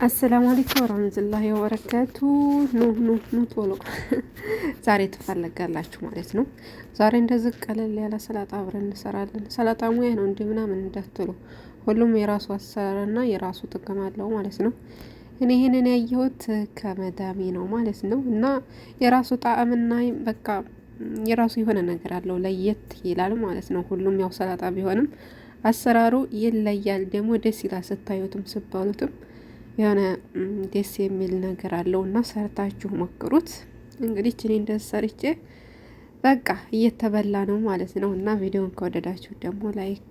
አሰላሙ አለይኩም ወራህመቱላሂ ወበረካቱ። ኑ ቶሎ ዛሬ ትፈለጋላችሁ ማለት ነው። ዛሬ እንደዚህ ቀለል ያለ ሰላጣ አብረን እንሰራለን። ሰላጣ ሙያ ነው እንደ ምናምን እንዳትሉ፣ ሁሉም የራሱ አሰራርና የራሱ ጥቅም አለው ማለት ነው። እኔ ይሄንን ያየሁት ከመዳሜ ነው ማለት ነው። እና የራሱ ጣዕምና በቃ የራሱ የሆነ ነገር አለው፣ ለየት ይላል ማለት ነው። ሁሉም ያው ሰላጣ ቢሆንም አሰራሩ ይለያል። ደግሞ ደስ ይላል ስታዩትም ስባሉትም የሆነ ደስ የሚል ነገር አለው እና ሰርታችሁ ሞክሩት። እንግዲህ እኔ እንደዚህ ሰርቼ በቃ እየተበላ ነው ማለት ነው። እና ቪዲዮውን ከወደዳችሁ ደግሞ ላይክ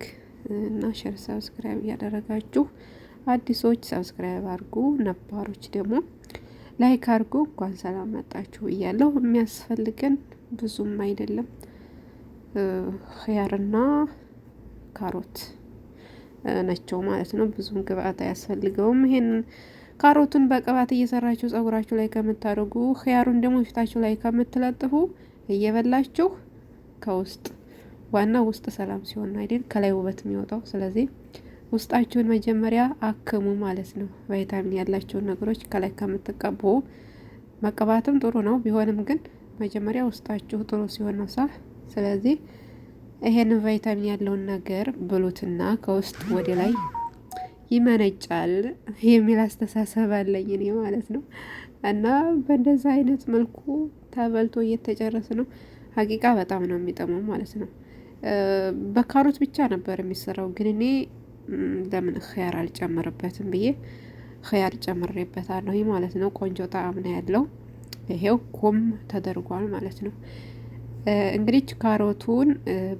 እና ሼር ሰብስክራይብ እያደረጋችሁ አዲሶች ሰብስክራይብ አድርጉ፣ ነባሮች ደግሞ ላይክ አድርጉ። እንኳን ሰላም መጣችሁ እያለሁ የሚያስፈልገን ብዙም አይደለም፣ ኸያርና ካሮት ናቸው ማለት ነው። ብዙም ግብአት አያስፈልገውም። ይሄን ካሮቱን በቅባት እየሰራችሁ ጸጉራችሁ ላይ ከምታደርጉ፣ ኸያሩን ደግሞ ፊታችሁ ላይ ከምትለጥፉ እየበላችሁ ከውስጥ ዋና ውስጥ ሰላም ሲሆን አይደል ከላይ ውበት የሚወጣው። ስለዚህ ውስጣችሁን መጀመሪያ አክሙ ማለት ነው። ቫይታሚን ያላቸውን ነገሮች ከላይ ከምትቀቡ፣ መቀባትም ጥሩ ነው ቢሆንም ግን መጀመሪያ ውስጣችሁ ጥሩ ሲሆን ነው ሳ ስለዚህ ይሄንን ቫይታሚን ያለውን ነገር ብሉትና ከውስጥ ወደ ላይ ይመነጫል የሚል አስተሳሰብ አለኝ እኔ ማለት ነው። እና በእንደዛ አይነት መልኩ ተበልቶ እየተጨረሰ ነው። ሀቂቃ በጣም ነው የሚጠመው ማለት ነው። በካሮት ብቻ ነበር የሚሰራው፣ ግን እኔ ለምን ኸያር አልጨምርበትም ብዬ ኸያር ጨምሬበታለሁ ማለት ነው። ቆንጆ ጣዕም ነው ያለው። ይሄው ኩም ተደርጓል ማለት ነው። እንግዲህ ካሮቱን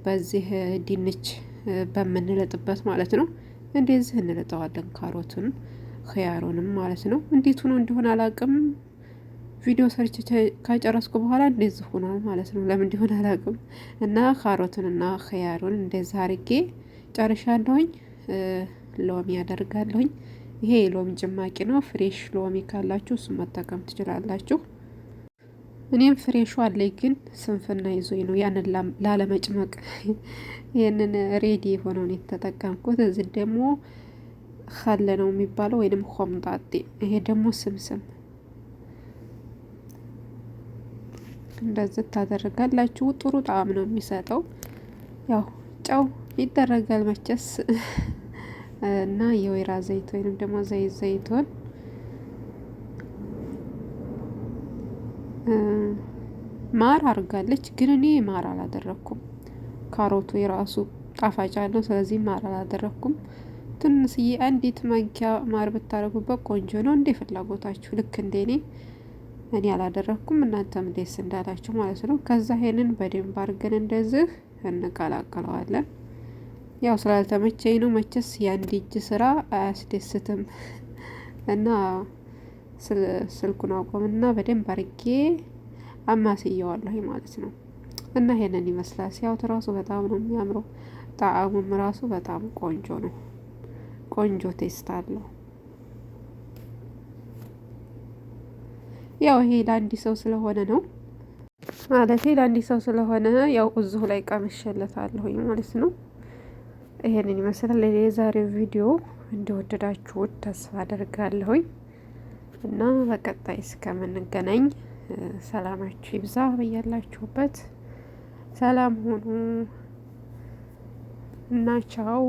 በዚህ ድንች በምንለጥበት ማለት ነው እንደዚህ እንለጠዋለን። ካሮቱን ኸያሩንም ማለት ነው። እንዴት ሆኖ እንደሆነ አላውቅም። ቪዲዮ ሰርች ከጨረስኩ በኋላ እንደዚህ ሆኗል ማለት ነው። ለምን እንደሆነ አላውቅም። እና ካሮቱንና ኸያሩን እንደዚህ አድርጌ ጨርሻለሁኝ። ሎሚ ያደርጋለሁኝ። ይሄ የሎሚ ጭማቂ ነው። ፍሬሽ ሎሚ ካላችሁ እሱ መጠቀም ትችላላችሁ። እኔም ፍሬሹ አለኝ ግን ስንፍና ይዞኝ ነው ያንን ላለመጭመቅ ይህንን ሬዲ የሆነውን የተጠቀምኩት። እዚህ ደግሞ ኸል ነው የሚባለው ወይንም ሆምጣጤ። ይሄ ደግሞ ስምስም እንደዚህ ታደርጋላችሁ። ጥሩ ጣዕም ነው የሚሰጠው። ያው ጨው ይደረጋል መቸስ እና የወይራ ዘይት ወይንም ደግሞ ዘይቶን ማር አድርጋለች፣ ግን እኔ ማር አላደረኩም። ካሮቱ የራሱ ጣፋጭ አለው፣ ስለዚህ ማር አላደረኩም። ትንሽዬ አንዲት ማንኪያ ማር ብታረጉበት ቆንጆ ነው፣ እንደ ፍላጎታችሁ። ልክ እንደ እኔ አላደረኩም፣ እናንተም ደስ እንዳላችሁ ማለት ነው። ከዛ ይሄንን በደንብ አድርገን እንደዚህ እንቀላቅለዋለን። ያው ስላልተመቸኝ ነው መቼስ የአንድ እጅ ስራ አያስደስትም። እና ስልኩን አቆምና በደንብ አድርጌ አማስየዋለሁ ማለት ነው። እና ይሄንን ይመስላል። ሲያዩት ራሱ በጣም ነው የሚያምረው። ጣዕሙም ራሱ በጣም ቆንጆ ነው። ቆንጆ ቴስት አለው። ያው ይሄ ለአንድ ሰው ስለሆነ ነው ማለት ለአንድ ሰው ስለሆነ ያው እዚሁ ላይ ቀምሼለታለሁኝ ማለት ነው። ይሄንን ይመስላል የዛሬው ቪዲዮ። እንደወደዳችሁት ተስፋ አደርጋለሁኝ እና በቀጣይ እስከምንገናኝ ሰላማችሁ ይብዛ በያላችሁበት። ሰላም ሁኑ እና ቻው።